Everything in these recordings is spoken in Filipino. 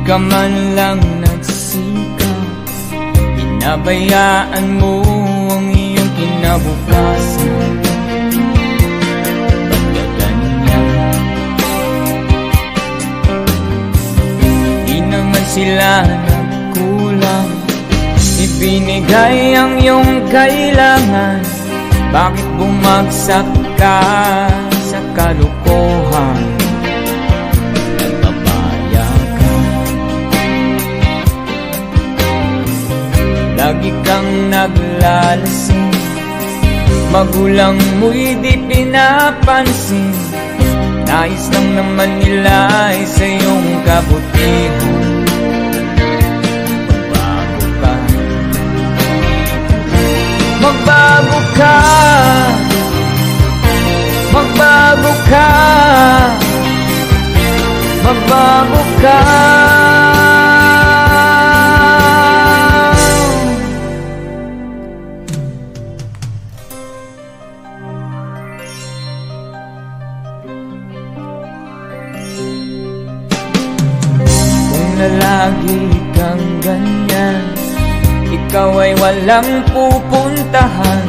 ka man lang nagsikap, pinabayaan mo ang iyong kinabukasan. Pagkaganyan, di naman sila nagkulang, ibinigay ang iyong kailangan. Bakit bumagsak ka sa kalokohan? Nagpapaya ka, lagi kang naglalasing, magulang mo'y di pinapansin. Nais lang naman nila ay sa iyong kabutihan. Magbago ka, magbago ka, magbago ka. Kung lalagi kang ganyan, ikaw ay walang pupuntahan.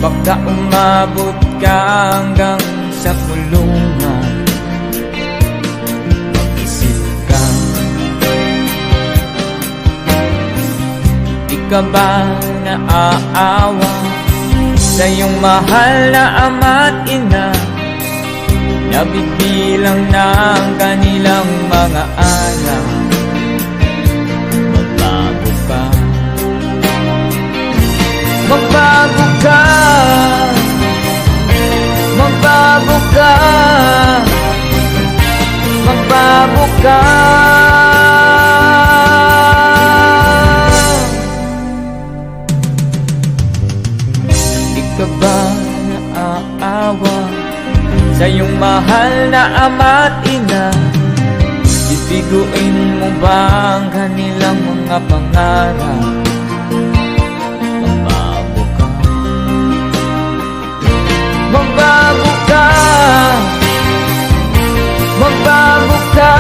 Baka umabot ka hanggang sa kulungan. Mag-isip ka, di ka ba naaawa sa iyong mahal na ama't ina? Nabibilang na ang kanilang mga anak. Magbago ka, magbago ka, magbago ka, magbago ka. Di ka ba naaawa sa iyong mahal na ama't ina? Bibiguin mo ba ang kanilang mga pangarap? Magbago ka, magbago ka,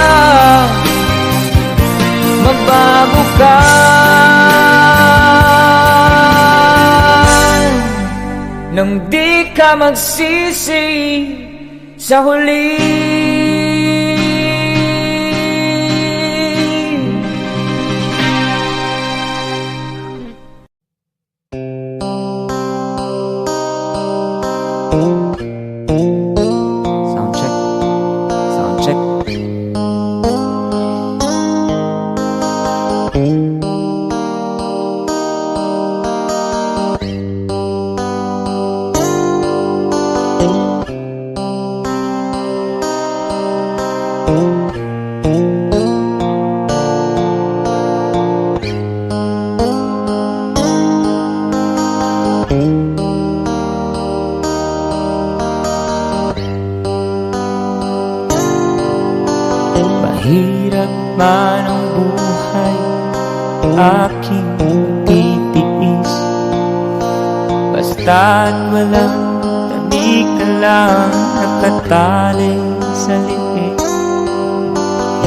magbago ka. Nang di ka magsisi sa huli. Mahirap man ang buhay, aking titiis, basta't walang tanik na lang nakatali sa liit.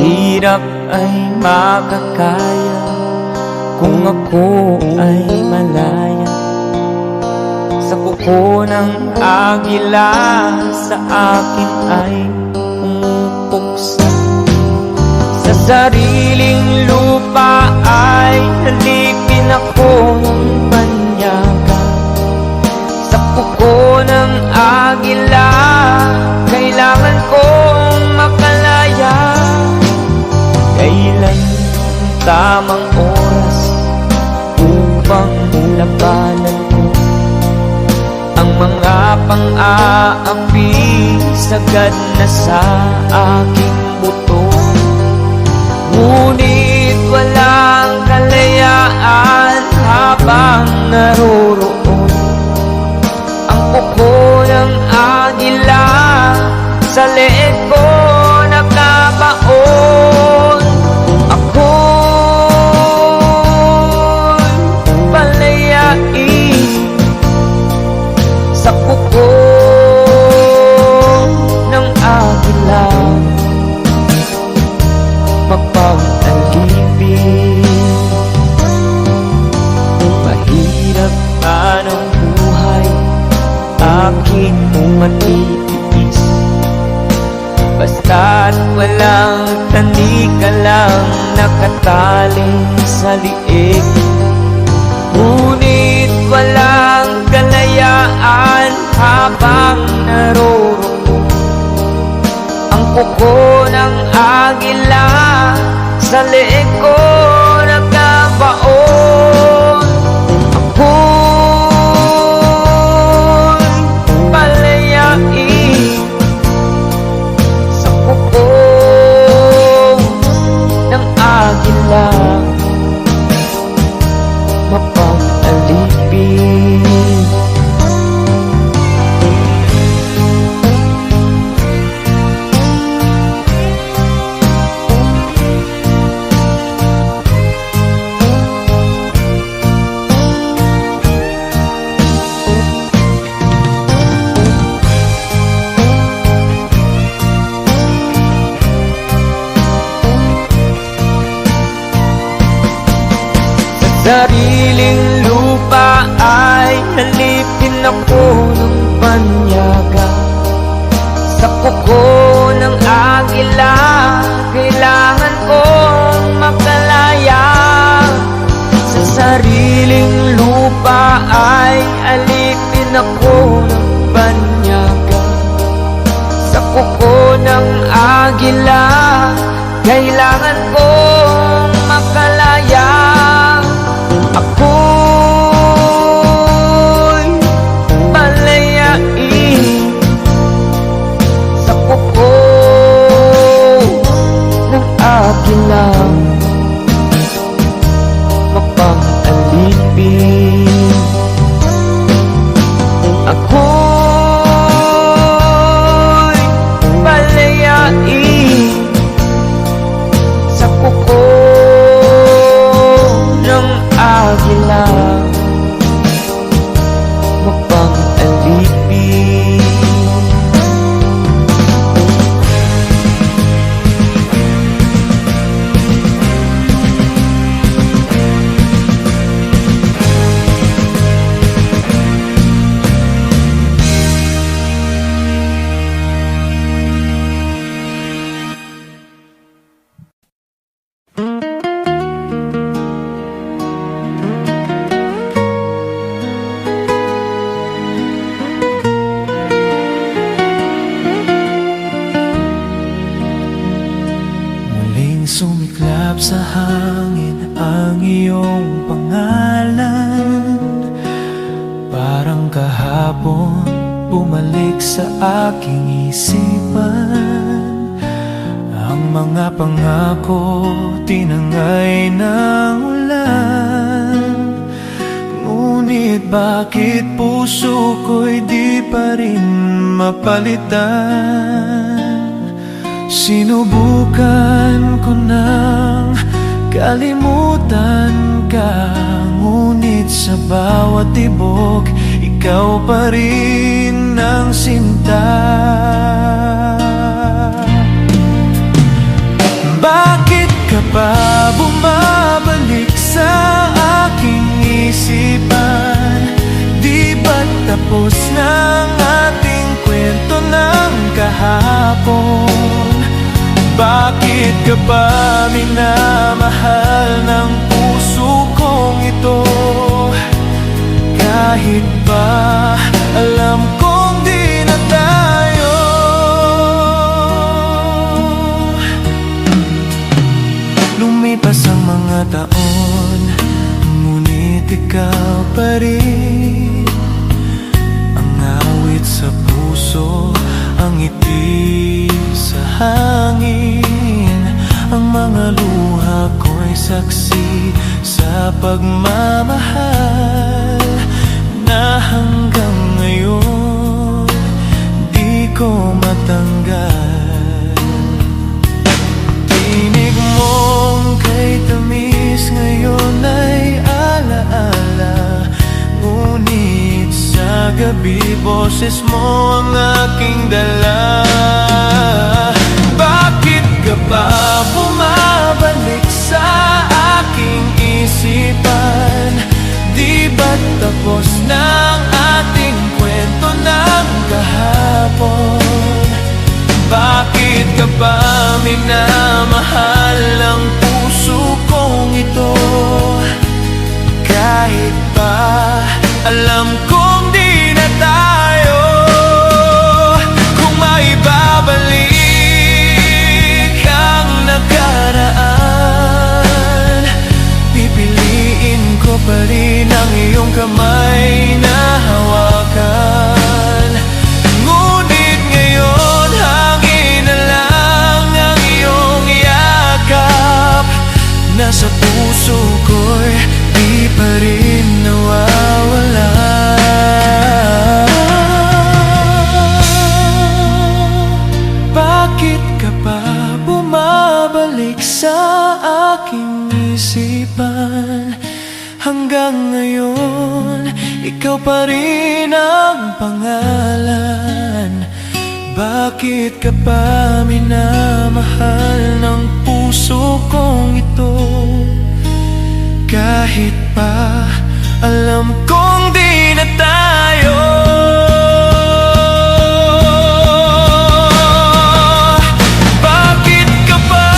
Hirap ay makakaya kung ako ay malaya sa kuko ng agila. Sa akin ay pumupuksa, sa sariling lupa ay halipin ako ng banyaga. Sa kuko ng agila, kailangan kong makalaya. Kailan ang tamang oras upang labanan ko ang mga pang-aapi sagad na sa aking buto? Ngunit walang kalayaan habang naroroon ang kuko ng agila. Sa leeg ko nakabaon, ako'y palayain sa kuko ng agila. Magpawit liig. Ngunit walang kalayaan habang naroroon ang kuko ng agila sa leeg ko nakabaon. Ako'y palayain sa kuko ng agila, mapag-alipin. Sariling lupa ay halipin ako ng banyaga. Sa kuko ng agila, kailangan kong makalaya. Sa sariling lupa ay alipin ako ng banyaga. Sa kuko ng agila, kailangan kong makalaya. Ako'y palayain sa kuko ng agila, mapag-alipin. Ako'y palayain sa kuko ng agila, mapag-alipin. Sumiklap sa hangin ang iyong pangalan. Parang kahapon bumalik sa aking isipan. Ang mga pangako tinangay ng ulan. Ngunit bakit puso ko'y di pa rin mapalitan? Sinubukan ko nang kalimutan ka, ngunit sa bawat tibok, ikaw pa rin ang sinta. Bakit ka pa bumabalik sa aking isipan? Di ba't tapos ng ating kwento ng kahapon? Bakit ka pa minamahal ng puso kong ito? Kahit ba alam kong di na tayo. Lumipas ang mga taon, ngunit ikaw pa rin ang awit sa puso, ang ngiti sa hangin. Ang mga luha ko'y saksi sa pagmamahal na hanggang ngayon di ko matanggal. Tinig mong kay tamis ngayon ay alaala, ngunit sa gabi boses mo ang aking dala. Bakit ka pa bumabalik sa aking isipan? Di ba't tapos ng ating kwento ng kahapon? Bakit ka pa minamahal ang puso kong ito? Hanggang ngayon, ikaw pa rin ang pangalan. Bakit ka pa minamahal ng puso kong ito? Kahit pa alam kong di na tayo. Bakit ka pa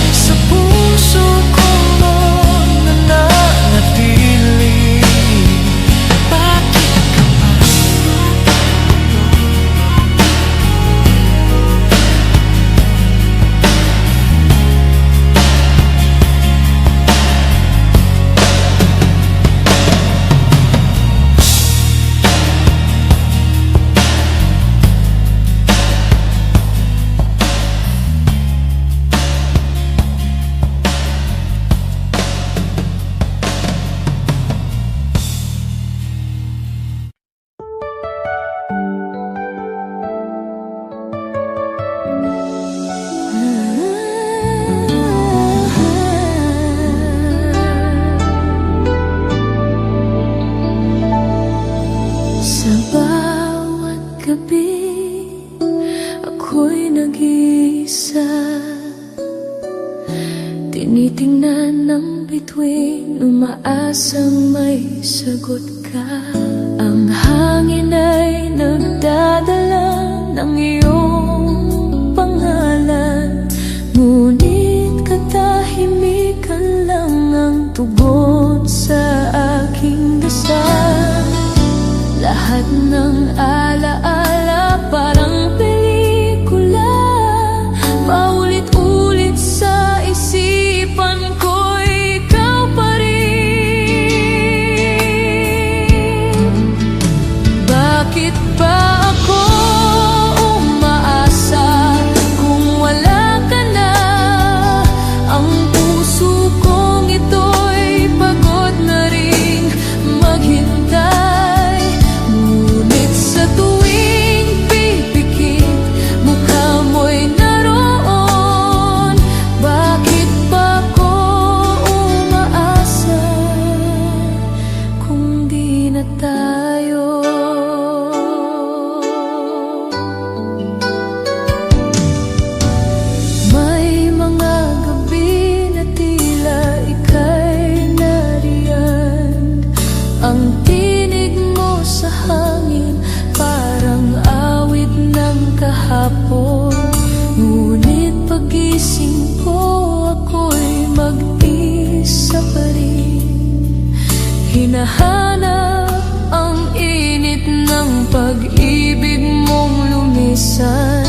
sa puso ko nananatili? Bakit ka pa? Sa bawat gabi, ako'y nag-iisa. Tinitingnan ng bituin, umaasang may sagot ka. Ang hangin ay nagdadala ng iyong pangalan, ngunit katahimikan lang ang tugon sa aking dasal. Lahat ng alaala parang pelikula, paulit-ulit sa isipan ko, ikaw pa rin. Bakit ba ako umaasa kung wala ka na? Ang puso kong ito'y pagod na ring maghintay. Ngunit sa tuwing pipikit, mukha mo'y naroon. Bakit ba ako umaasa kung di na tayo? May mga gabi na tila ika'y nariyan. Ang tinig mo sa hangin parang awit ng kahapon. Ngunit pagising ko, ako'y mag-isa pa rin. Hinahanap ang init ng pag-ibig mong lumisan.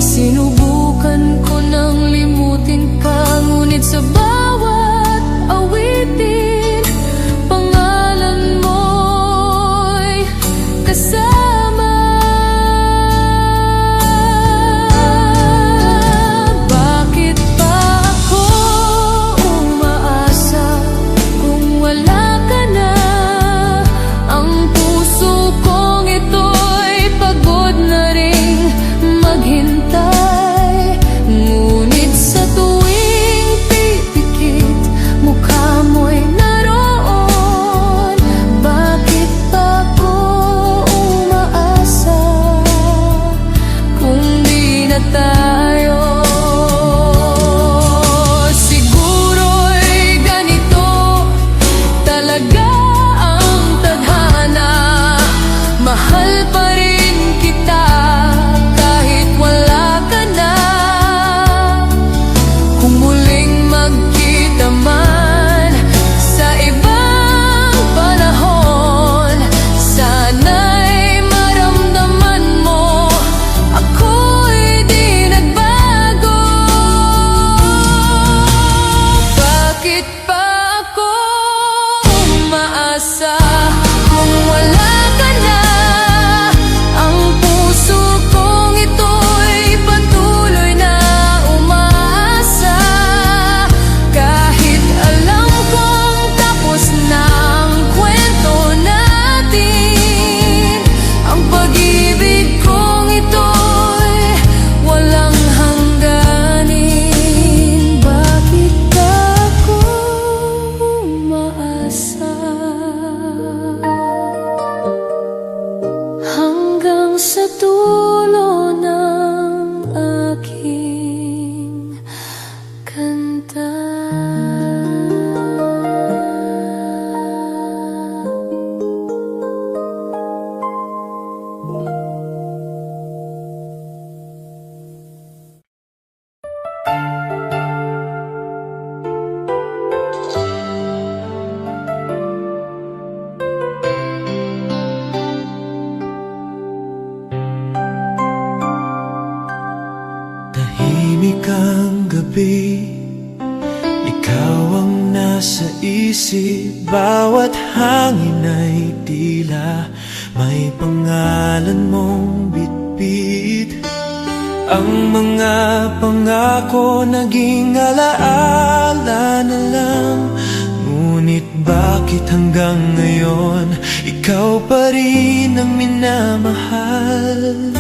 Sinubukan ko nang limutin ka, ngunit sa bawat awitin, pangalan mo'y kasama. Bakit ba ako umaasa kung wala ka na? Ang puso kong ito'y pagod na ring pag-ibig. Ikaw ang nasa isip, bawat hangin ay tila may pangalan mong bitbit. Ang mga pangako naging alaala na lang, ngunit bakit hanggang ngayon ikaw pa rin ang minamahal?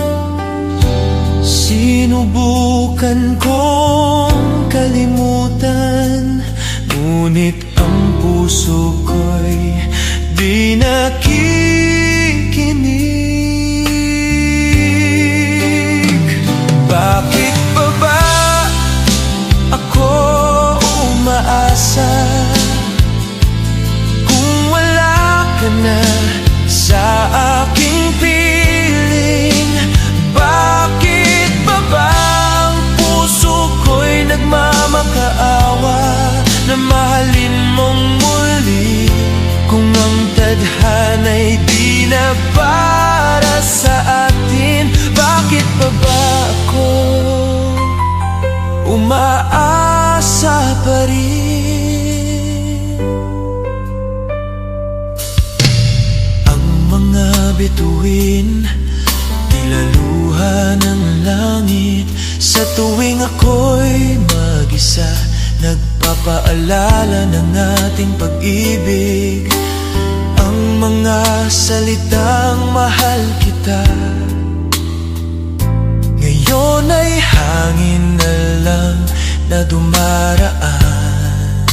Sinubukan kong kalimutan, ngunit ang puso ko'y di nakikinig. Bakit pa ba ako umaasa kung wala ka na sa aking piling? Bakit pa ba ang puso ko'y nagmamakaawa na mahalin mong muli, kung ang tadhana'y di na para sa atin? Bakit pa ba ako umaasa pa rin? Ang mga bituin, tila luha ng langit, sa tuwing ako'y mag-isa, nagpapaalala ng ating pag-ibig. Ang mga salitang mahal kita, ngayon ay hangin na lang na dumaraan.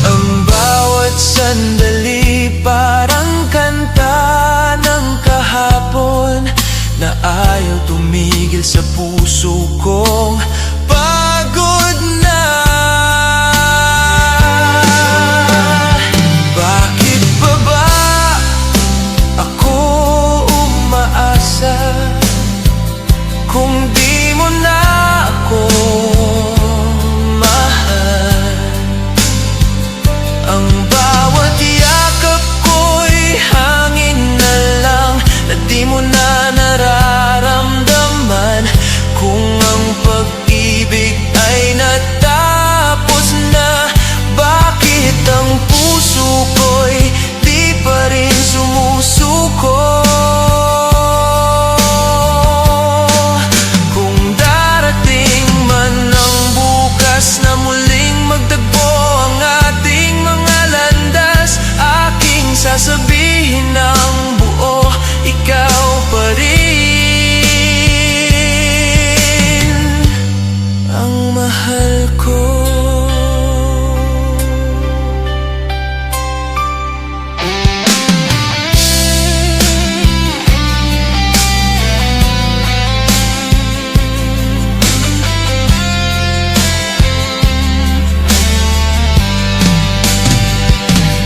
Ang bawat sandali parang kanta ng kahapon na ayaw tumigil sa puso kong pagod na. Bakit pa ba ako umaasa kung di mo na ako mahal? Ang bawat yakap ko'y hangin na lang na di mo na nararamdaman. Kung ang pag-ibig ay natapos na, bakit ang puso ko'y di pa rin sumusuko? Kung darating man ang bukas na muling magtagpo ang ating mga landas, aking sasabihin ng buo, ikaw pa rin ang mahal ko.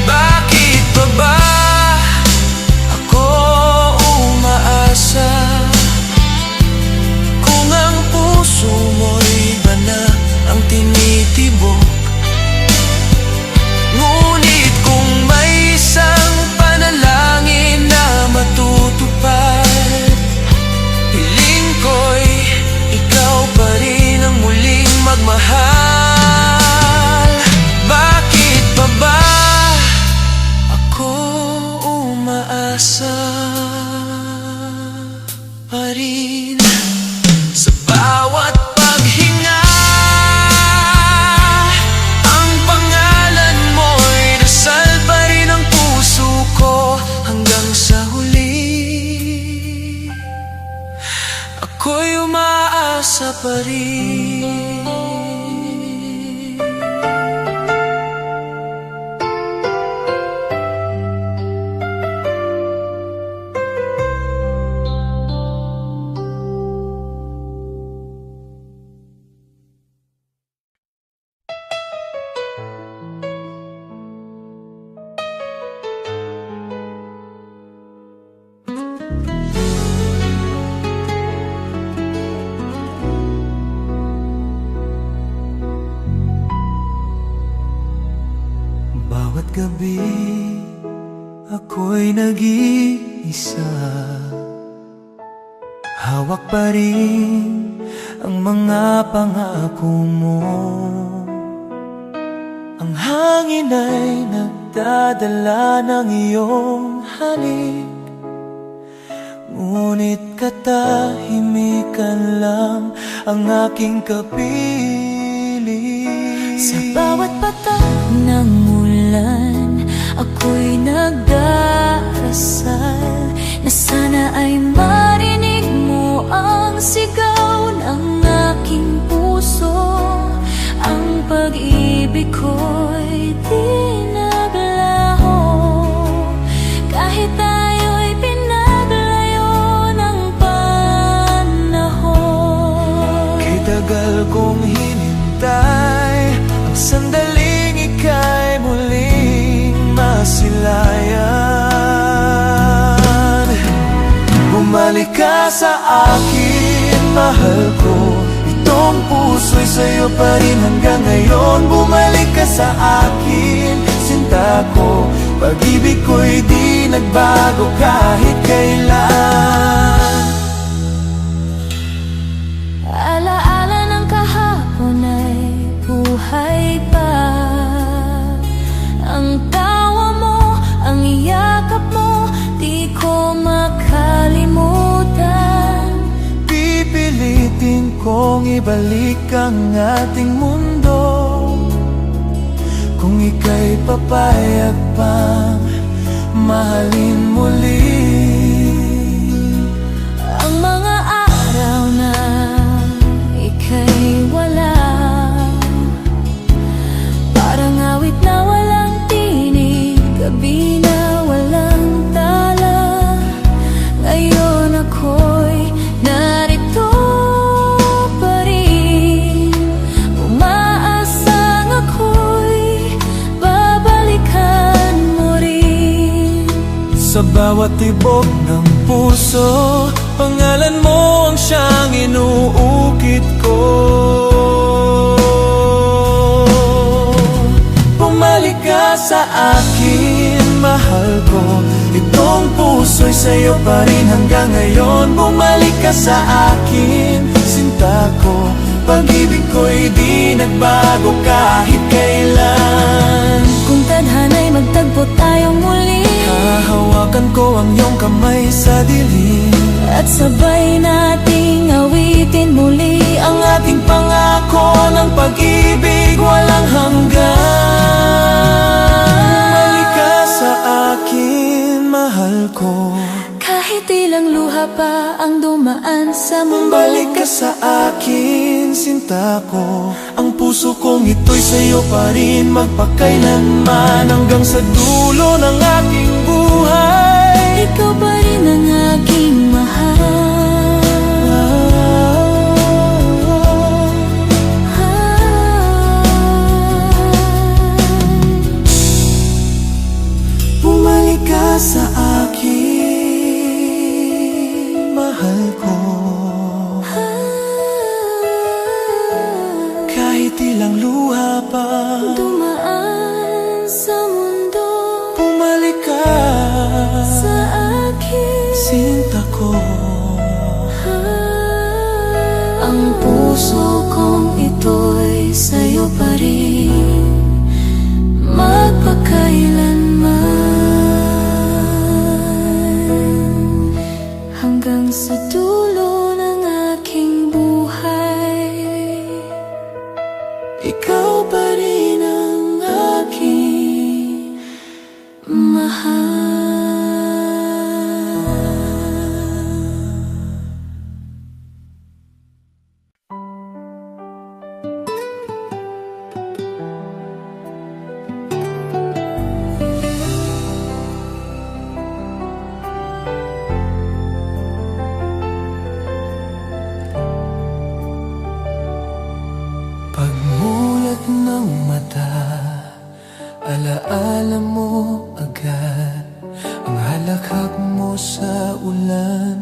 Bakit pa ba ako umaasa kung ang puso mo'y iba na ang tinitibok? Ngunit kung may isang panalangin na matutupad, hiling ko'y ikaw pa rin ang muling magmahal. Bakit pa ba ako umaasa pa rin? Sa bawat paghinga, ang pangalan mo'y dasal pa rin ang puso ko. Hanggang sa huli, ako'y umaasa pa rin. Bawat gabi ako'y nag-iisa, hawak pa rin ang mga pangako mo. Ang hangin ay nagdadala ng iyong halik, ngunit katahimikan lang ang aking kapiling. Sa bawat patak ng ulan, ako'y nagdarasal na sana ay marinig mo ang sigaw ng aking puso. Ang pag-ibig ko'y di naglaho, kahit tayo'y pinaglayo ng panahon. Kay tagal kong hinintay ang sandaling ika'y muling masilayan. Bumalik ka sa akin, mahal ko. Itong puso'y sa'yo pa rin hanggang ngayon. Bumalik ka sa akin, sinta ko. Pag-ibig ko'y di nagbago kahit kailan. Alaala ng kahapon ay buhay pa. Ang tawa mo, ang yakap mo, di ko makalimutan. Pipilitin kong ibalik ang ating mundo kung ika'y papayag pang mahalin muli. Ang mga araw na ika'y wala, parang awit na walang tinig, gabi na walang tala. Ngayon ako'y narito pa rin, umaasang ako'y babalikan mo rin. Sa bawat tibok ng puso, pangalan mo ang siyang inuukit ko. Bumalik ka sa akin, mahal ko. Itong puso'y sa'yo pa rin hanggang ngayon. Bumalik ka sa akin, sinta ko. Pag-ibig ko'y di nagbago kahit kailan. Kung tadhana'y magtagpo tayong muli, hahawakan ko ang iyong kamay sa dilim, at sabay nating awitin muli ang ating pangako ng pag-ibig walang hanggan. Bumalik ka sa akin, mahal ko. kahit ilang luha pa ang dumaan sa mundo. Bumalik ka sa akin, sinta ko. Ang puso kong ito'y sa'yo pa rin magpakailanman, hanggang sa dulo ng aking buhay. Ikaw pa rin ang aking Bumalik ka sa akin, mahal ko. Kahit ilang luha pa dumaan sa mundo. bumalik ka Sa akin, sinta ko. ang puso kong ito'y sa'yo pa rin magpakailanman, hanggang sa dulo ng aking buhay. Ikaw pa rin ang aking mahal. Pagmulat ng mata, alaala mo agad ang halakhak mo sa ulan.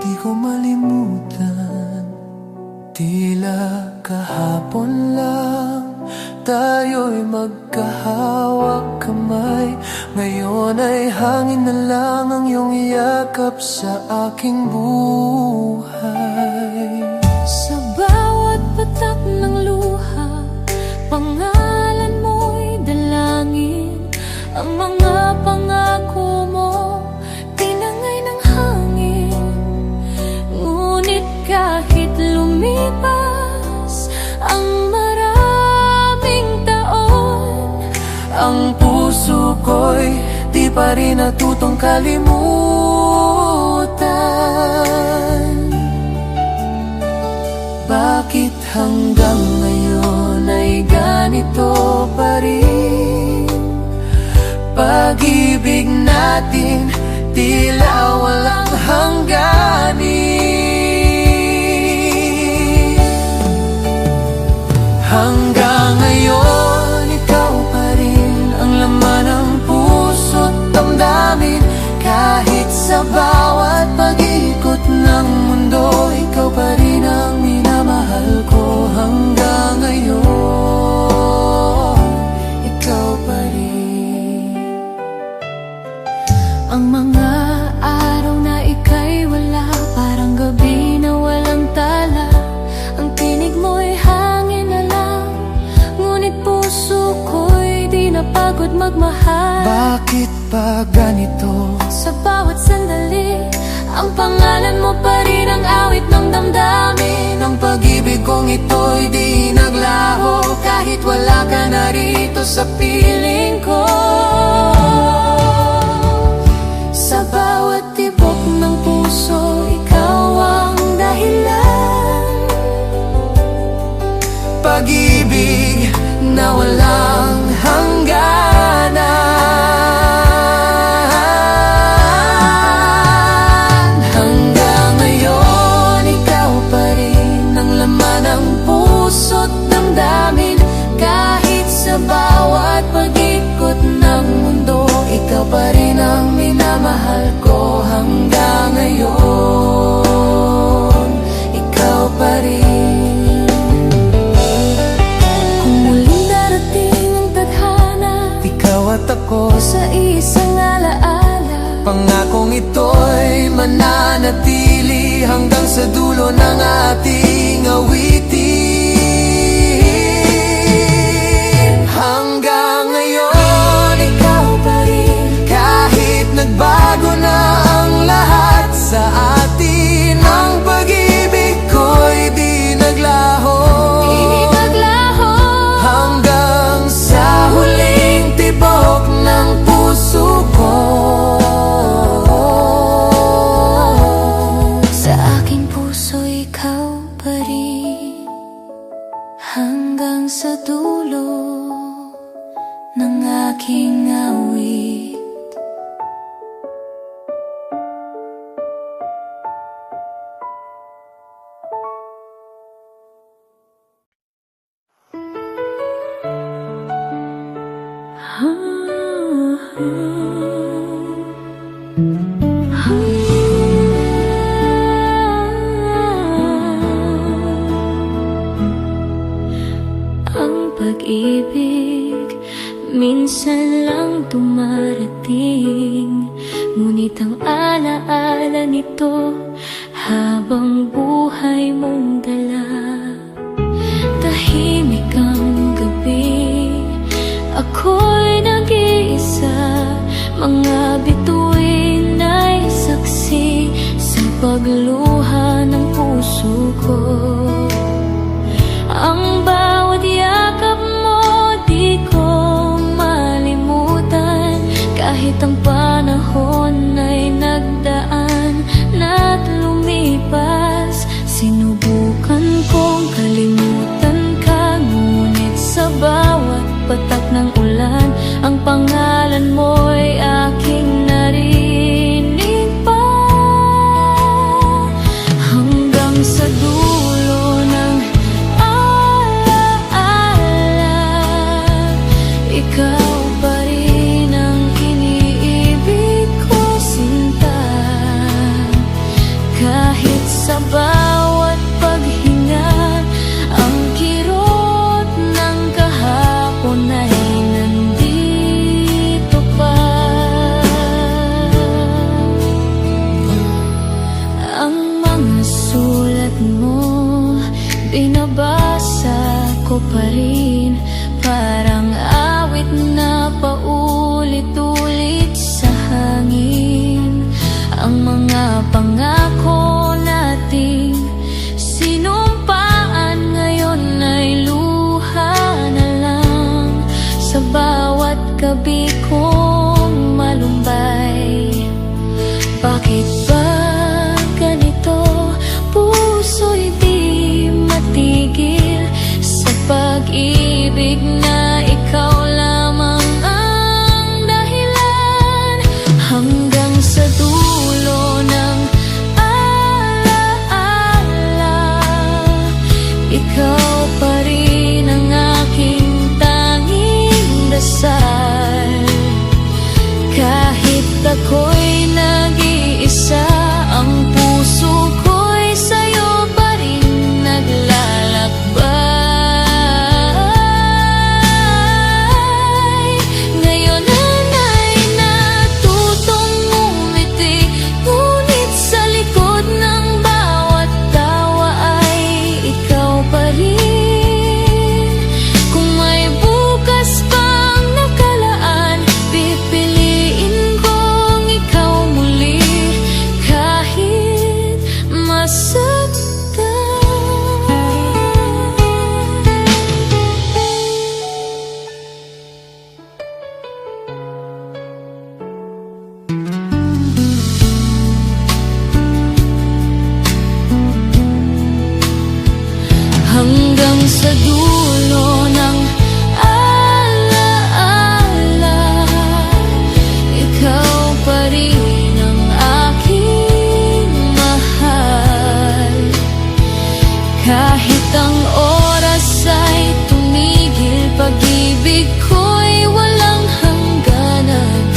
Di ko malimutan, tila kahapon lang tayo'y magkahawak kamay. Ngayon ay hangin na lang ang iyong yakap sa aking buhay. Sa bawat kalimutan. Bakit hanggang ngayon ay ganito pa rin? Pag-ibig natin tila walang hangganin. Hanggang ngayon, ikaw pa rin ang laman ng puso't damdamin. Kahit sa bawat pag-ikot ng mundo, ikaw pa rin ang minamahal ko. Hanggang ngayon, ikaw pa rin. Ang mga araw na ika'y wala, parang gabi na walang tala. Ang tinig mo'y hangin na lang, ngunit puso ko'y di napagod magmahal. Bakit ba ganito? Sa bawat sandali, ang pangalan mo pa rin ang awit ng damdamin. Ang pag-ibig kong ito'y di naglaho, kahit wala ka na rito sa piling ko. Sa bawat tibok ng puso, ikaw ang dahilan. Pag-ibig na walang hangganan. Hanggang ngayon, ikaw pa rin ang laman ng puso't damdamin. Kahit sa bawat pag-ikot ng mundo, ikaw pa rin ang minamahal ko. Hanggang ngayon, ikaw pa rin. Kung muling darating ang tadhana, ikaw at ako sa isang alaala. Pangakong ito'y mananatili hanggang sa dulo ng ating awitin. Hanggang ngayon, ikaw pa rin. Kahit nagbago na ang lahat sa atin, ang pag-ibig ko'y di naglaho. Hanggang sa huling tibok ng puso ko. Sa aking puso, ikaw pa rin. Hanggang sa dulo ng aking awit. Ang pag-ibig minsan lang dumarating, ngunit ang alaala nito habang buhay mong dala. Tahimik ang gabi, ako'y nag-iisa. Mga bituin ay saksi sa pagluha ng puso ko. Ang bawat yakap mo di ko malimutan. Kahit ang panahon ay nagdaan na't lumipas, sinubukan kong kalimutan ka. Ngunit sa bawat patak ng ulan, ang pangalan mo'y aking narinig pa. Hanggang sa dulo ng alaala, ikaw pa rin ang iniibig ko, sinta. Kahit sa bawat paghinga, ang kirot ng kahapon ay nandito pa. Ang mga sulat mo, binabasa ko pa rin. Parang awit na paulit-ulit sa hangin. Ang mga pangako nating sinumpaan ngayon ay luha na lang. Sa bawat gabi kong malumbay, sa dulo ng alaala, ikaw pa rin ang aking mahal. Kahit ang oras ay tumigil, pag-ibig ko'y walang hangganan.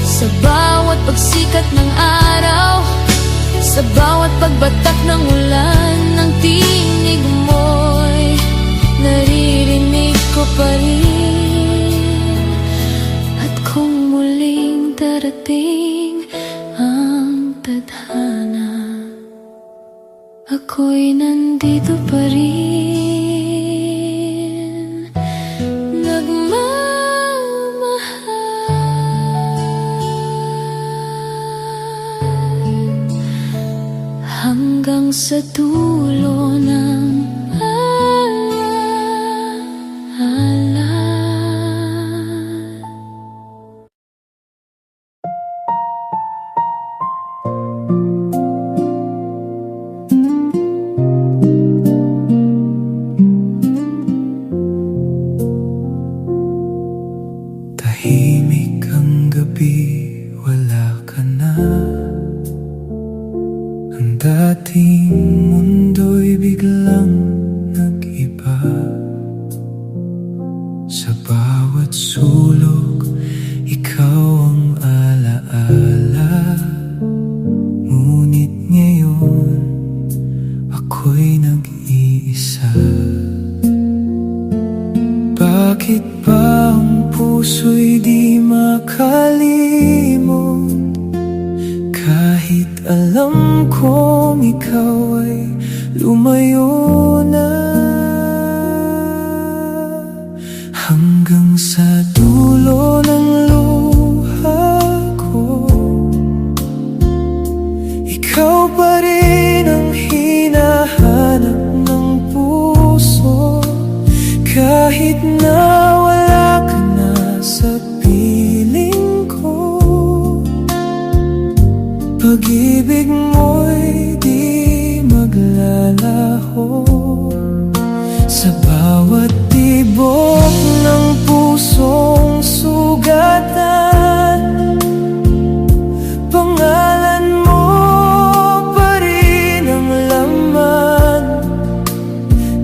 Sa bawat pagsikat ng araw, sa bawat pagbatak ng ulan, ng tinig mo'y naririnig ko pa rin. At kung muling darating ang tadhana, ako'y nandito pa rin, nagmamahal hanggang sa dulo ng alaala. Tahimik ang gabi, wala ka na. Ang dating mundo'y biglang nag-iba. Sa bawat sulok, ikaw ang alaala. Ngunit ngayon, ako'y nag-iisa. Bakit ba ang puso'y di makalimot? Kahit alam kong ikaw ay lumayo na. Hanggang sa dulo ng luha ko, ikaw pa rin ang hinahanap ng puso. Kahit na wala ka na sa piling ko, pag-ibig mo'y di maglalaho. Sa bawat tibok ng pusong sugatan, pangalan mo pa rin ang laman.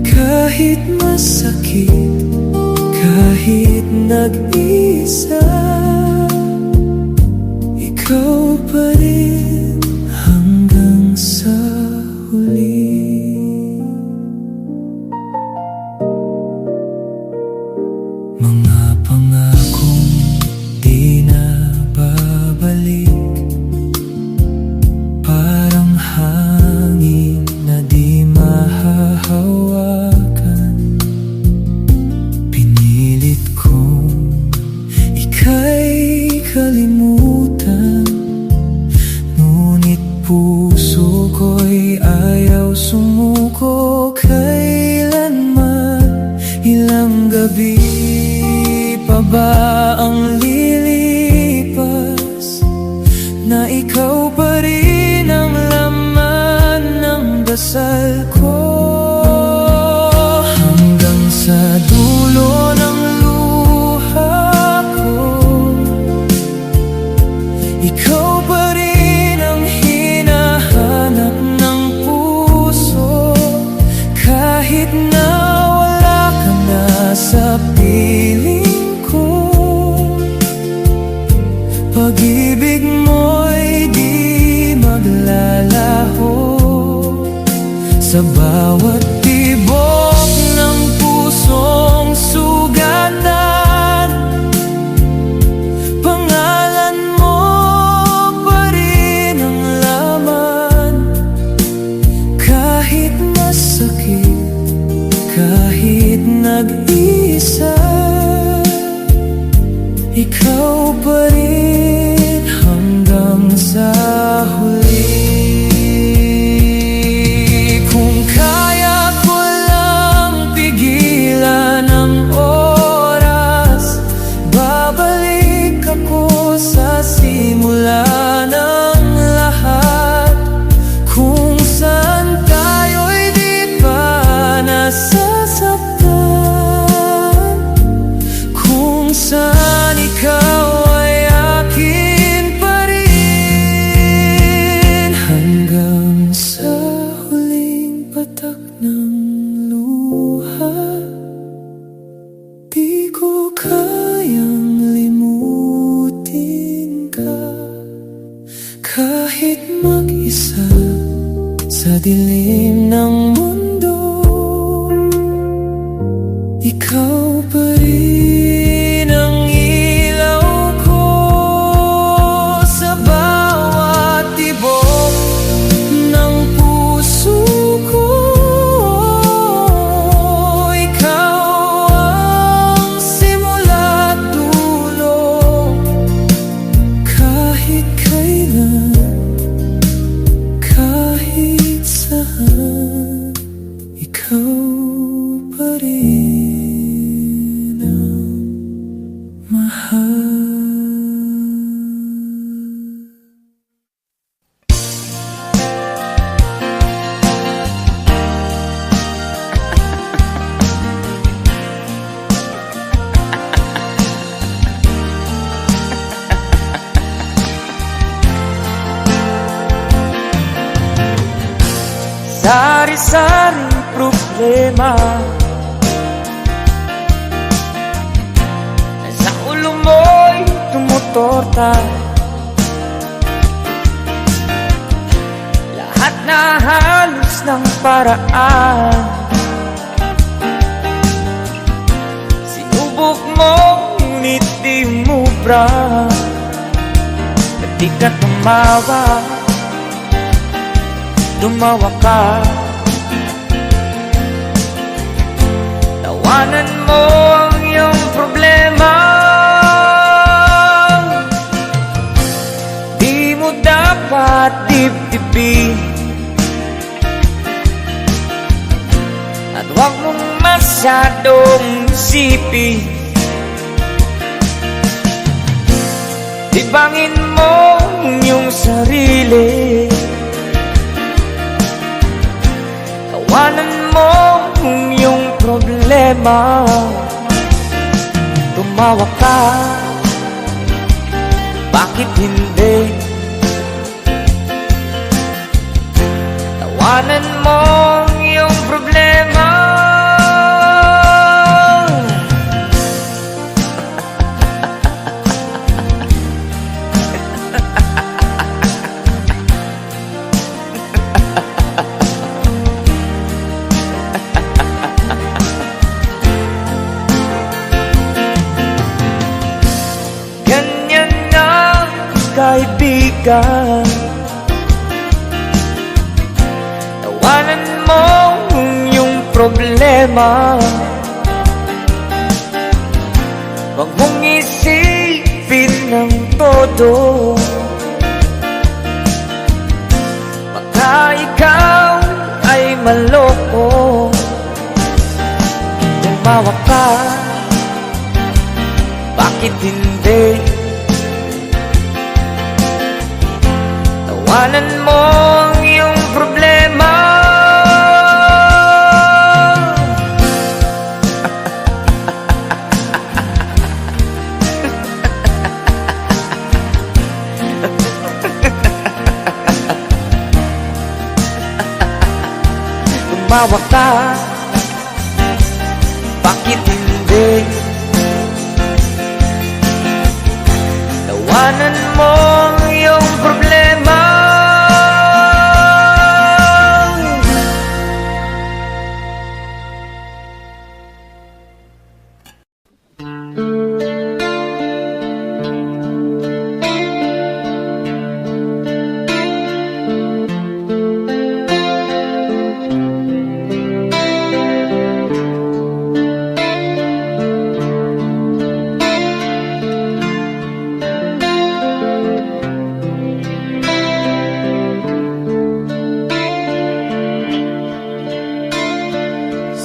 Kahit masakit, kahit nag-isa, ikaw pa rin hanggang sa huli. Mga pangakong di na babalik, parang hangin na di mahahawakan. Pinilit kong ika'y kalimutan, ngunit puso ko'y ayaw sumuko kailanman. Ilang gabi pa ba ang lilipas na ikaw pa rin ang laman ng dasal ko? Hanggang sa dulo ng luha ko, ikaw pa rin ang hinahanap ng puso. Kahit na wala ka na sa piling ko, pag-ibig mo'y di maglalaho. Sa bawat tibok ng pusong sugatan, pangalan mo pa rin ang laman. Kahit masakit, kahit nag-isa, ikaw pa rin hanggang sa huli. Kung kaya ko lang pigilan ang oras, babalik ako sa simula ng lahat. Kung saan tayo'y di pa nasasaktan, Ikaw pa rin ang ilaw ko sa bawat tibok ng puso ko. Ikaw ang simula't dulo, kahit kailan, kahit saan. Ikaw pa rin ang mahal. Sari-saring problema sa ulo mo'y tumutorta. Lahat na halos ng paraan sinubok mo, ngunit di umubra. At di ka tumawa, tumawa ka. Tawanan mo ang iyong problema. Di mo dapat dibdibin, at huwag mong masyadong isipin. Libangin mo ang iyong sarili. Tawanan mo ang iyong problema. Tumawa ka, bakit hindi? Tawanan mo ang iyong problema. Kaibigan, tawanan mo ang iyong problema. Huwag mong isipin ng todo, baka ikaw ay maloko. Tumawa ka, bakit hindi? Tawanan mo ang iyong problema. Tumawa ka, bakit hindi? Tawanan mo ang iyong problema.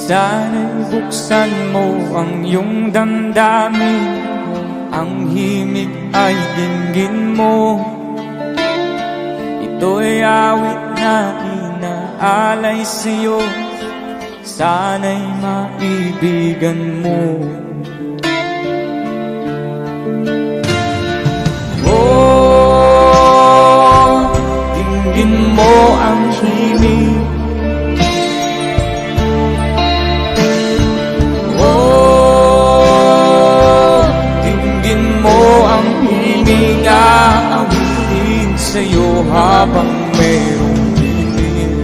Sana'y buksan mo ang iyong damdamin, ang himig ay dinggin mo. Ito'y awit na inaalay sa'yo, sana'y maibigan mo. Oh, dinggin mo ang himig. Aawitin sa'yo habang mayroong piling.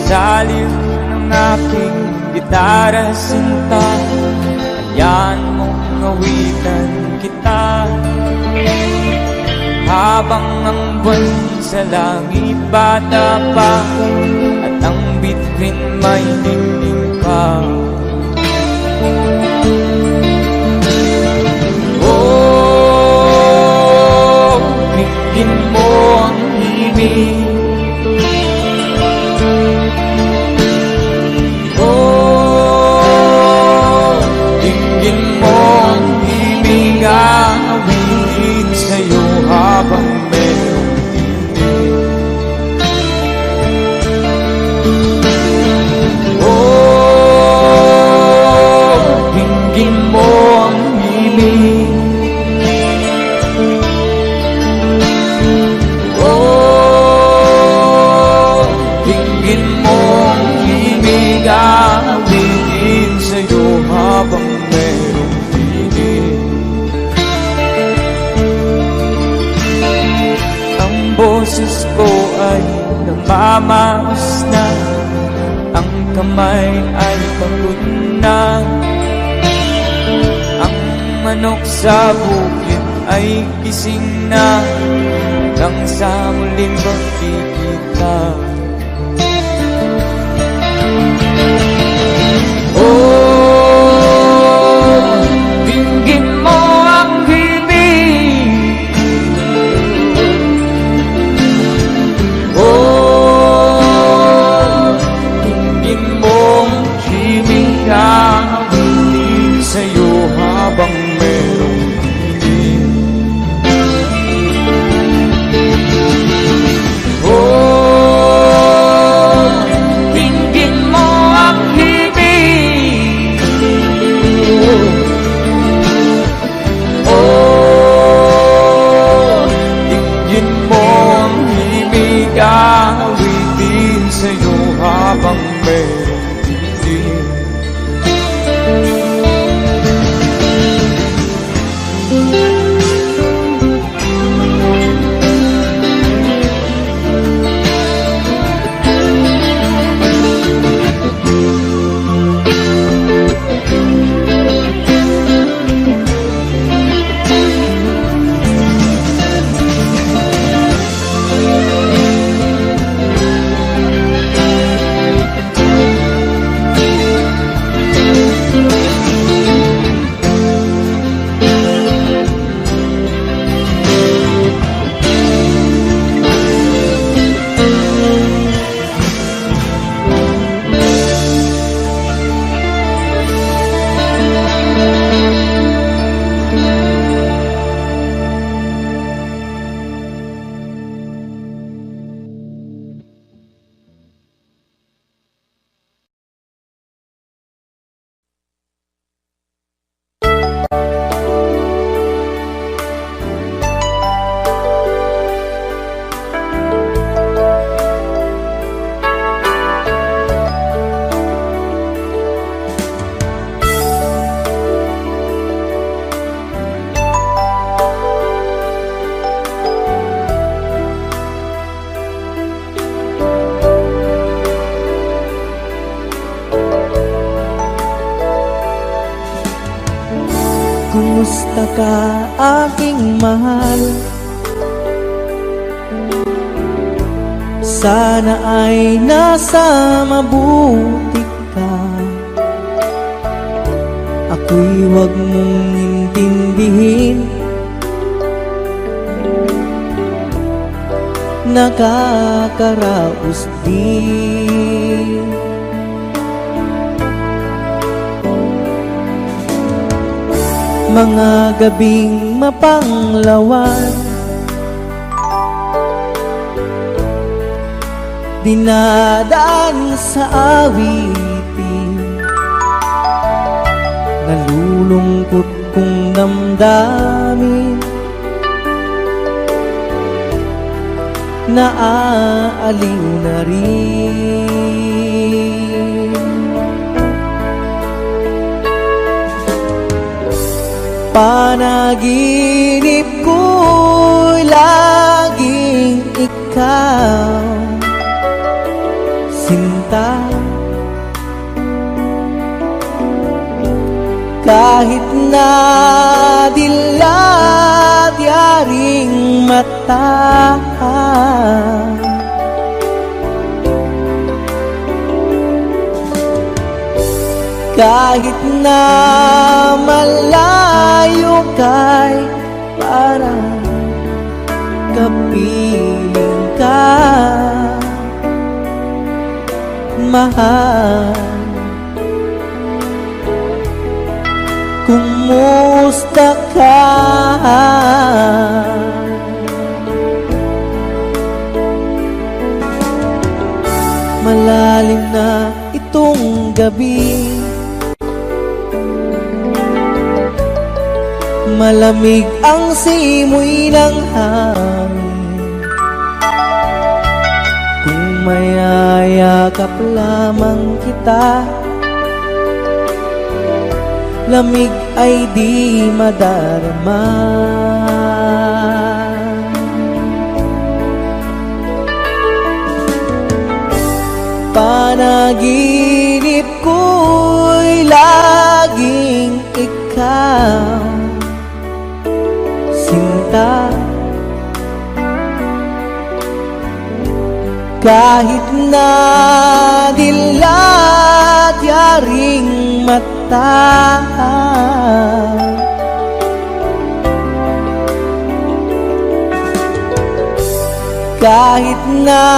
Sa saliw ng aking gitara sinta, hayaan mong awitan kita. Habang ang buwan sa langit bata pa, at ang bituin may dingding pa. Oh, tingin mo ang himig. Oh, tingin mo ang himig, aawin sa'yo habang merong himig. Oh, tingin mo ang himig. Oh, tingin mo ang himig, aawin sa'yo habang merong himig. Ang boses ko ay namamaos na, ang kamay ay pagod na, ang manok sa bukid ay gising na, hanggang sa muling pagkikita. Oh, tingin mo ang himig. Oh, tingin mo ang himig, aawin sa'yo habang merong himig. Oh, tingin mo ang himig. Oh, tingin mo ang himig, aawin sa'yo habang merong himig. Kumusta ka, aking mahal? Sana ay nasa mabuti ka. Ako'y huwag mong intindihin, nakakaraos din. Mga gabing mapanglawan, dinadaan sa awitin, nalulungkot kong damdamin, naaaliw na rin. Panaginip ko'y laging ikaw, sinta. Kahit na dilat yaring mata, kahit na malayo kay parang kapiling ka, mahal. Kumusta ka? Malalim na itong gabi, malamig ang simoy ng hangin. Kung mayayakap lamang kita, lamig ay di madarama. Panaginip ko'y laging ikaw, sinta. Kahit na dilat yaring mata, kahit na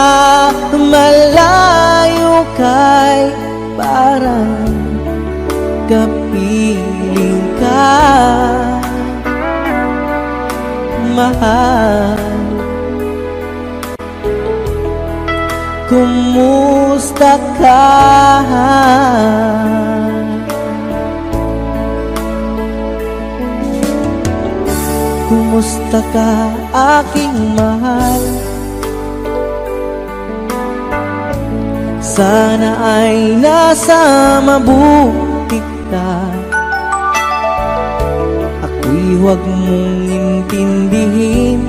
malayo kay parang kapiling ka, mahal. Kumusta ka? Kumusta ka, aking mahal? Sana ay nasa mabuti ka. Ako'y huwag mong intindihin,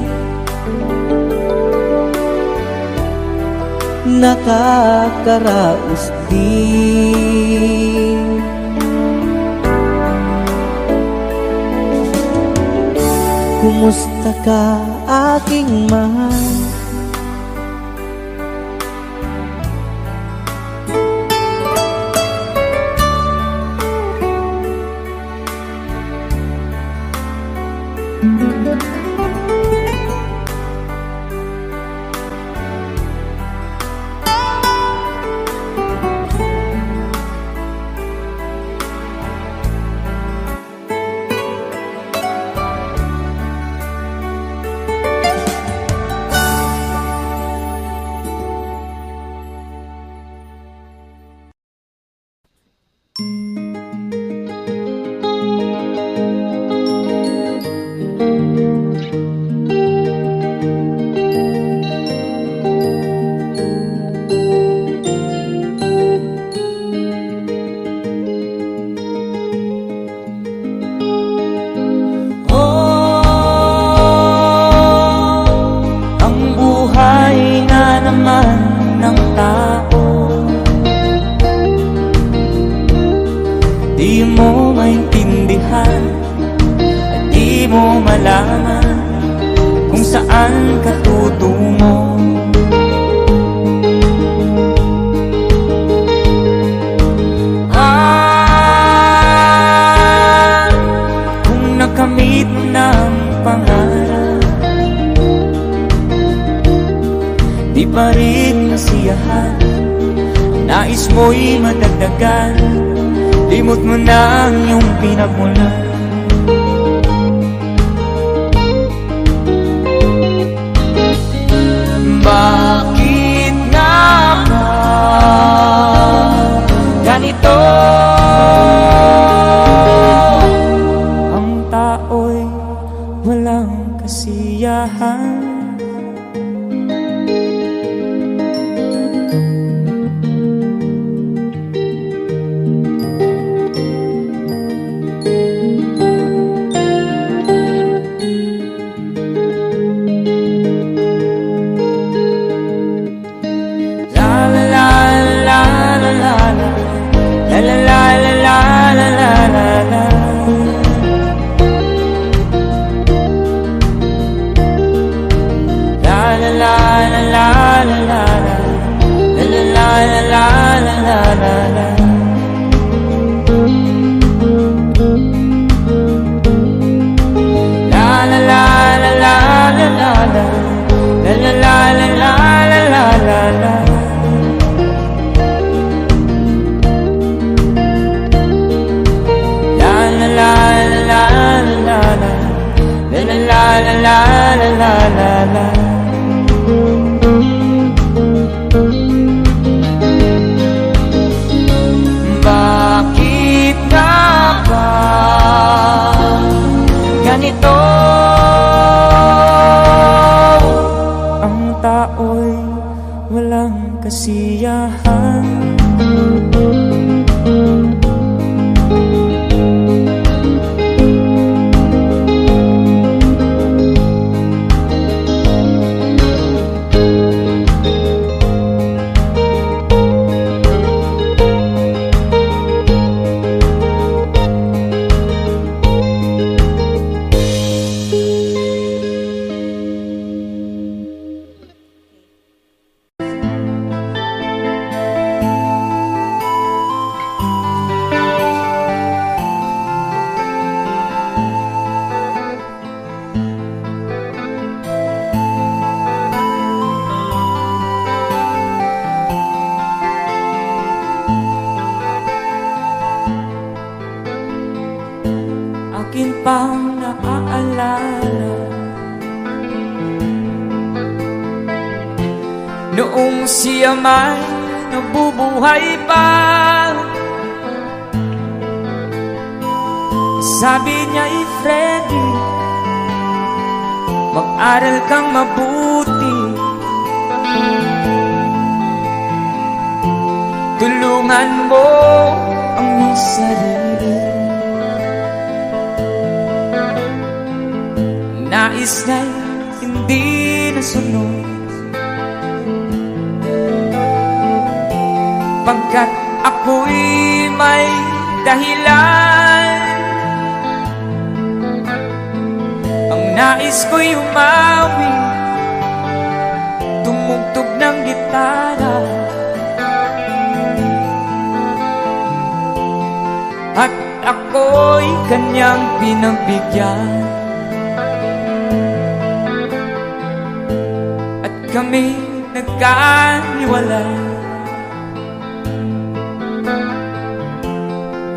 nakakaraos din. Kumusta ka, aking mahal? Di mo maintindihan at di mo malaman kung saan ka tutungo. Kung nakamit mo ng pangarap, di pa rin nasiyahan, nais mo'y madagdagan, limot mo na ang iyong pinagmulan. Bakit nga ba ganito? Ang tao'y walang kasiyahan. La la la. Bakit nga ba ganito? Ang tao'y walang kasiyahan. Akin pang naaalala noong siya may nabubuhay pa. Sabi niya, Freddy, mag-aral kang mabuti, tulungan mo ang iyong sarili. Nais na'y hindi nasunod, pagkat ako'y may dahilan. Ang nais ko'y umawi, tumugtog ng gitara, at ako'y kanyang pinagbigyan. At kami nagkahiwalay,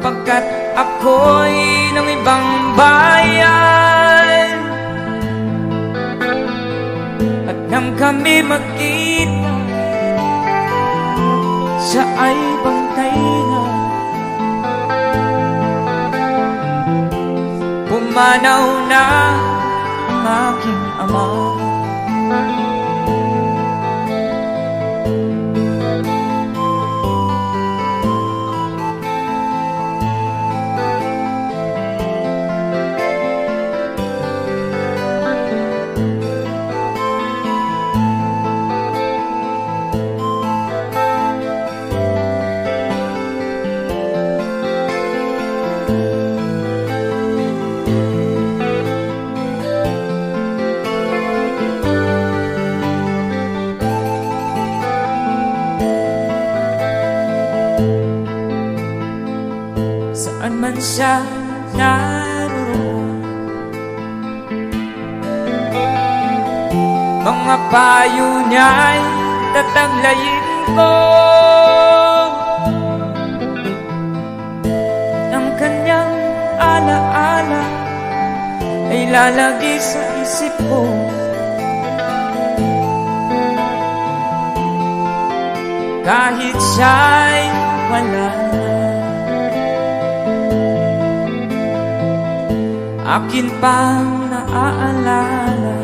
pagkat ako'y ng ibang bayan. At nang kami magkita, siya ay bangkay na. Pumanaw na ang aking ama. Saan man siya naroon, mga payo niya'y tataglayin ko. Ang kanyang alaala ay lalagi sa isip ko. Kahit siya'y wala na, akin pang naaalala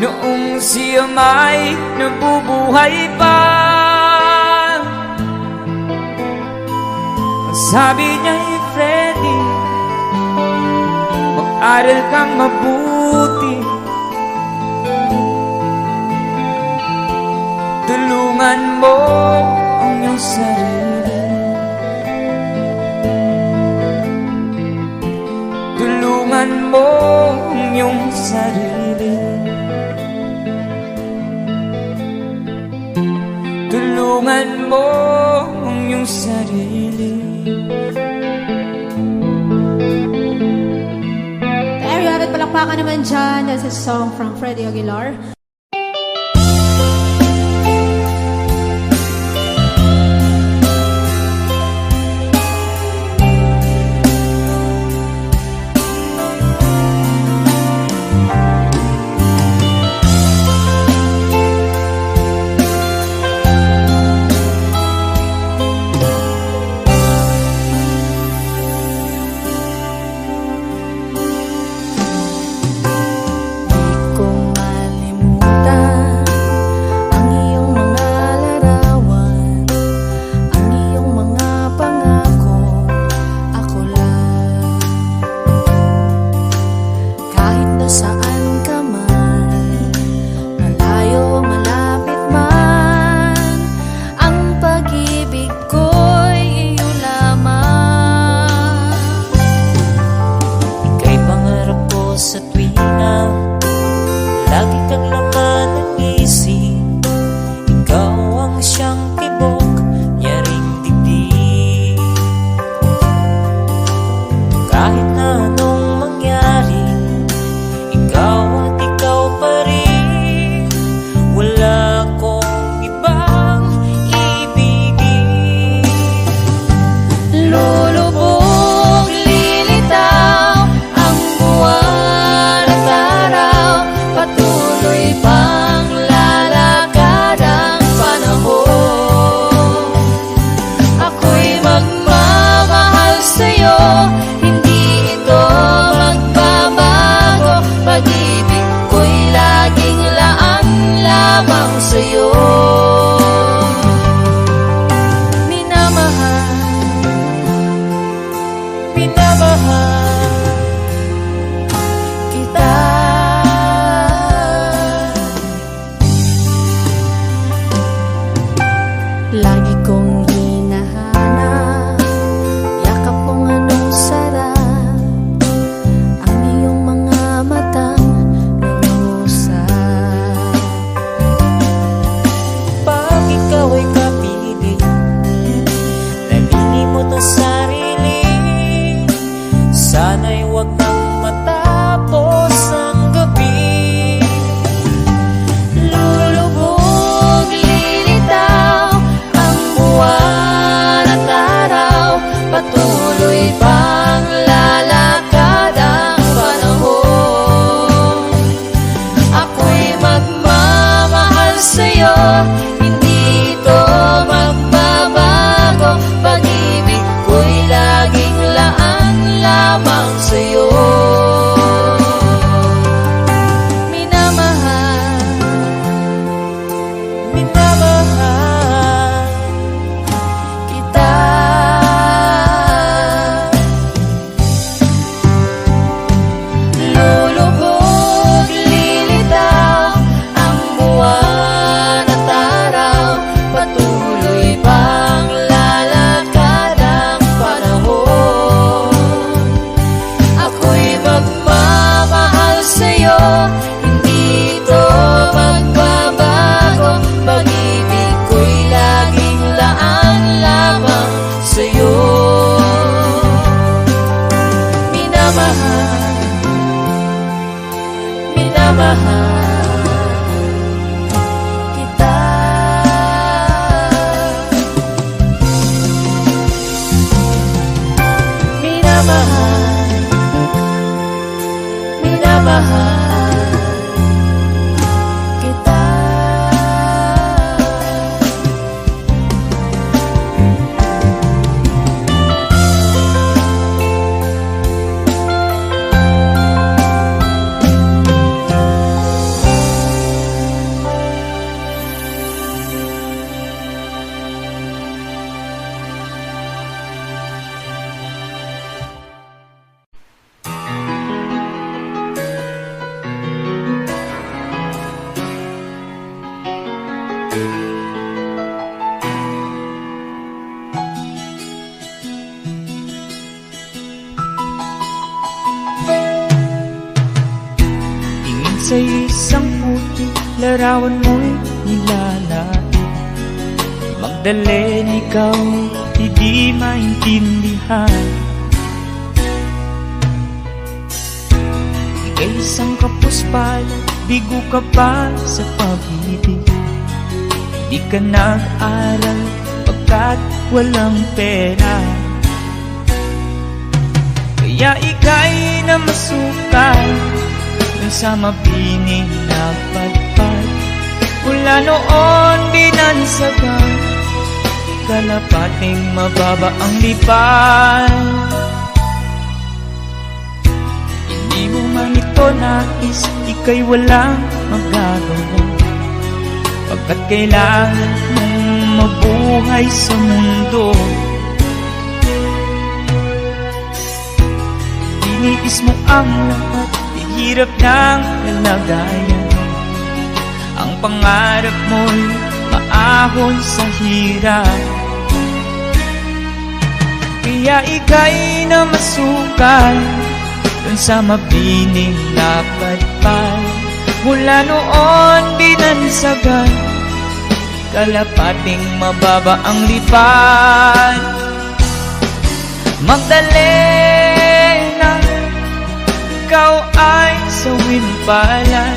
noong siya may nabubuhay pa. Sabi niya, Freddy, mag-aral kang mabuti, tulungan mo ang iyong sarili, tulungan mo ang iyong sarili, tulungan mo ang iyong sarili. There you have it, palakpakan naman dyan. That's a song from Freddie Aguilar. hindi ito magbabago. Pag-ibig ko'y laging laan lamang sa'yo. Minamahal, Minamahal kita. Lulubog, lilitaw ang buwan at araw. Patuloy pang lalakad ang panahon. Ako'y magmamahal sa'yo, hindi ito magbabago. Pag-ibig ko'y laging laan lamang sa'yo. Minamahal, minamahal kita. Minamahal, minamahal kita. Tingin sa isang puti, larawan mo'y nilalait. Magdalena ikaw, hindi maintindihan. Ika'y isang kapuspala, bigo ka pa sa pag-ibig. Di ka nag-aral pagkat walang pera. Kaya ika'y namasukal dun sa mabining na padpad. Mula noon binansagan, kalapating mababa ang lipad. Hindi mo man ito nais, ika'y walang magagawa, pagkat kailangan mong mabuhay sa mundo. Iniis mo ang lahat, hirap ng kalagayan. Ang pangarap mo'y maahon sa hirap. Kaya ika'y namasukal dun sa mabining na padpad. Mula noon binansagan, kalapating mababa ang lipad. Magdalena, ikaw ay sawimpalan.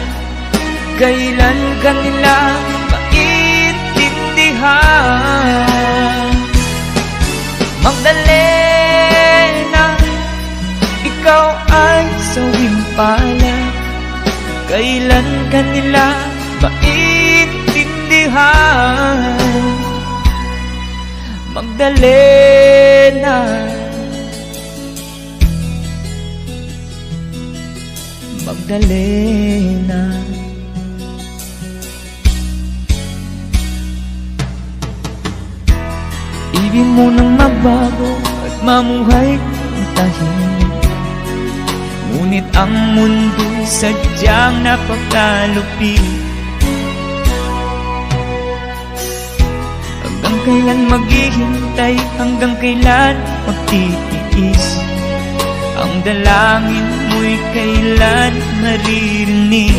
Kailan ka nila maintindihan? Magdalena, ikaw ay sawimpalan. Kailan ka nila maintindihan? Magdalena, Magdalena. Ibig mo nang magbago at mamuhay ng tahimik. Ngunit ang mundo sadyang napakalupit. Hanggang kailan maghihintay, hanggang kailan magtitiis? Ang dalangin mo'y kailan maririnig?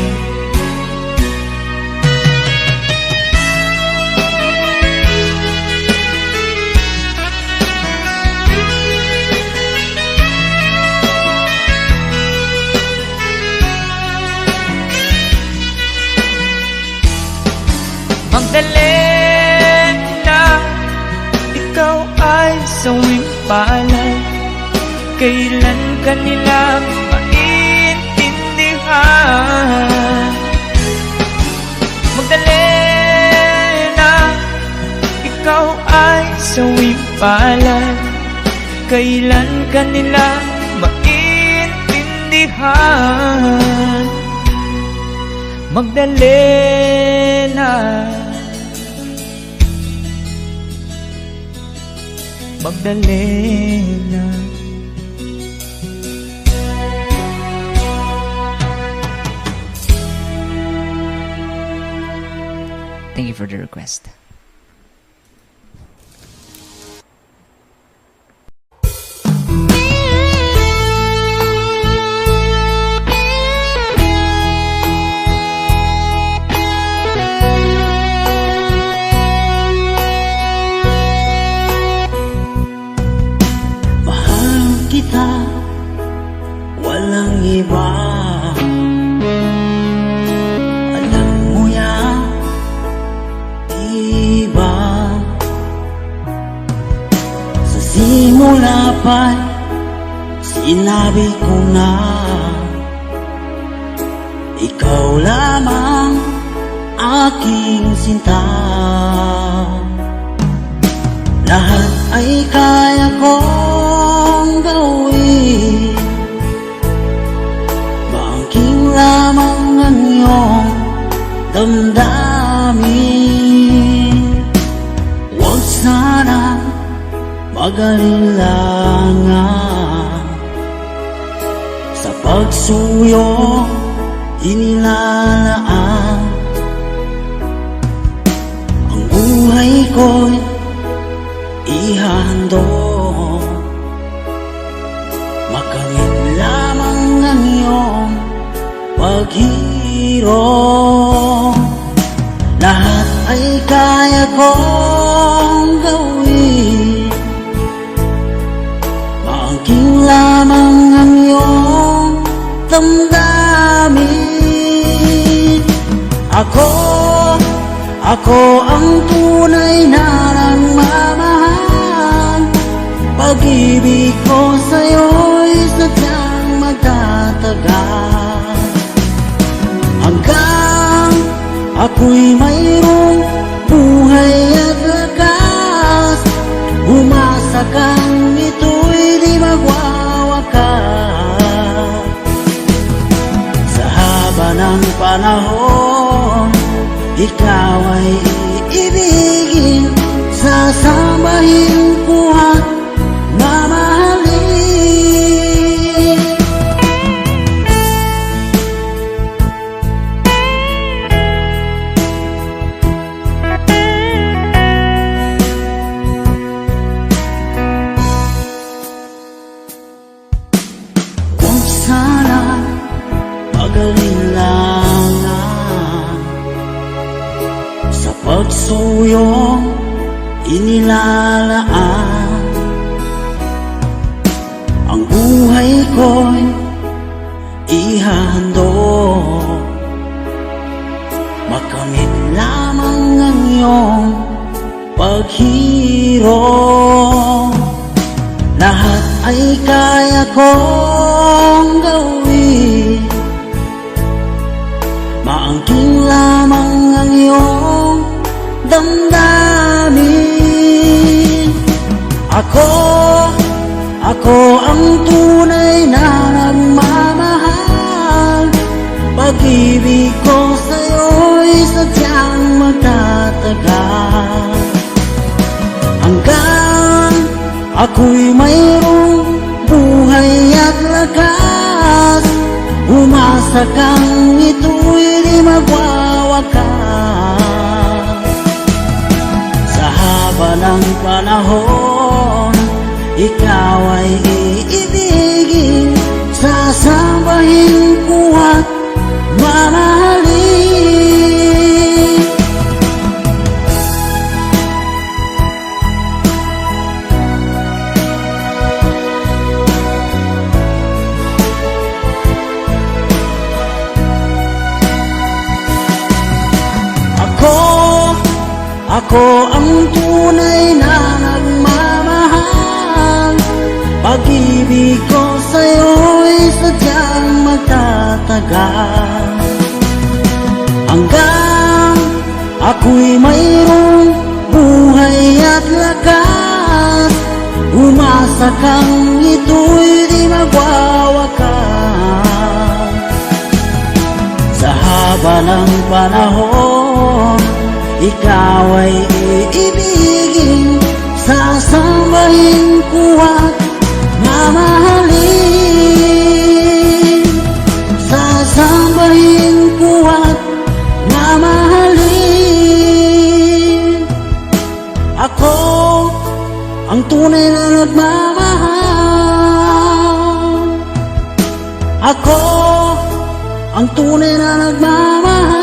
Magdalena, ikaw ay sawimpalan. Kailan ka nila maintindihan? Magdalena, sawing palad, kailan ka nila maintindihan? Magdalena, Magdalena. Thank you for the request. Kita, walang iba. Alam mo yan, diba? Sa simula pa'y sinabi ko na ikaw lamang aking sinta. Lahat ay kaya kong gawin, maangking lamang ang iyong damdamin. Huwag sana mag-alilangan sa pagsuyo inilalaan. Ang buhay ko'y ihandog, makamit lamang ang iyong paghirong. Lahat ay kaya kong gawin, maangking lamang ang iyong damdamin. Ako ang tunay na nagmamahal. Pag-ibig ko sa'yo'y sadyang magtatagal, hanggang ako'y mayroong buhay at lakas. Umasa kang ito'y di magwawakas. Sa haba ng panahon, ikaw ay iibigin, sasambahin ko at mamahalin. Huwag sana mag-alilangan sa pagsuyong inilalaan. Ang buhay ko'y ihandog, makamit lamang ang iyong paghirong. Lahat ay kaya kong gawin, maangking lamang ang iyong damdamin. Ako ang tunay na nagmamahal. Pag-ibig ko sa'yo'y sadyang magtatagal, hanggang ako'y mayroong buhay at lakas. Umasa kang ito'y di magwawakas. Sa haba ng panahon, ikaw ay iibigin, sasambahin ko at mamahalin. Ako ang tunay na nagmamahal. Pag-ibig ko sa'yo'y sadyang magtatagal, hanggang ako'y mayroong buhay at lakas. sakang ito'y di magwawakas. Sa haba ng panahon, ikaw ay iibigin, sasambahin ko at mamahalin. Sasambahin ko at mamahalin. Ako ang tunay na nagmamahal. Ako ang tunay na nagmamahal.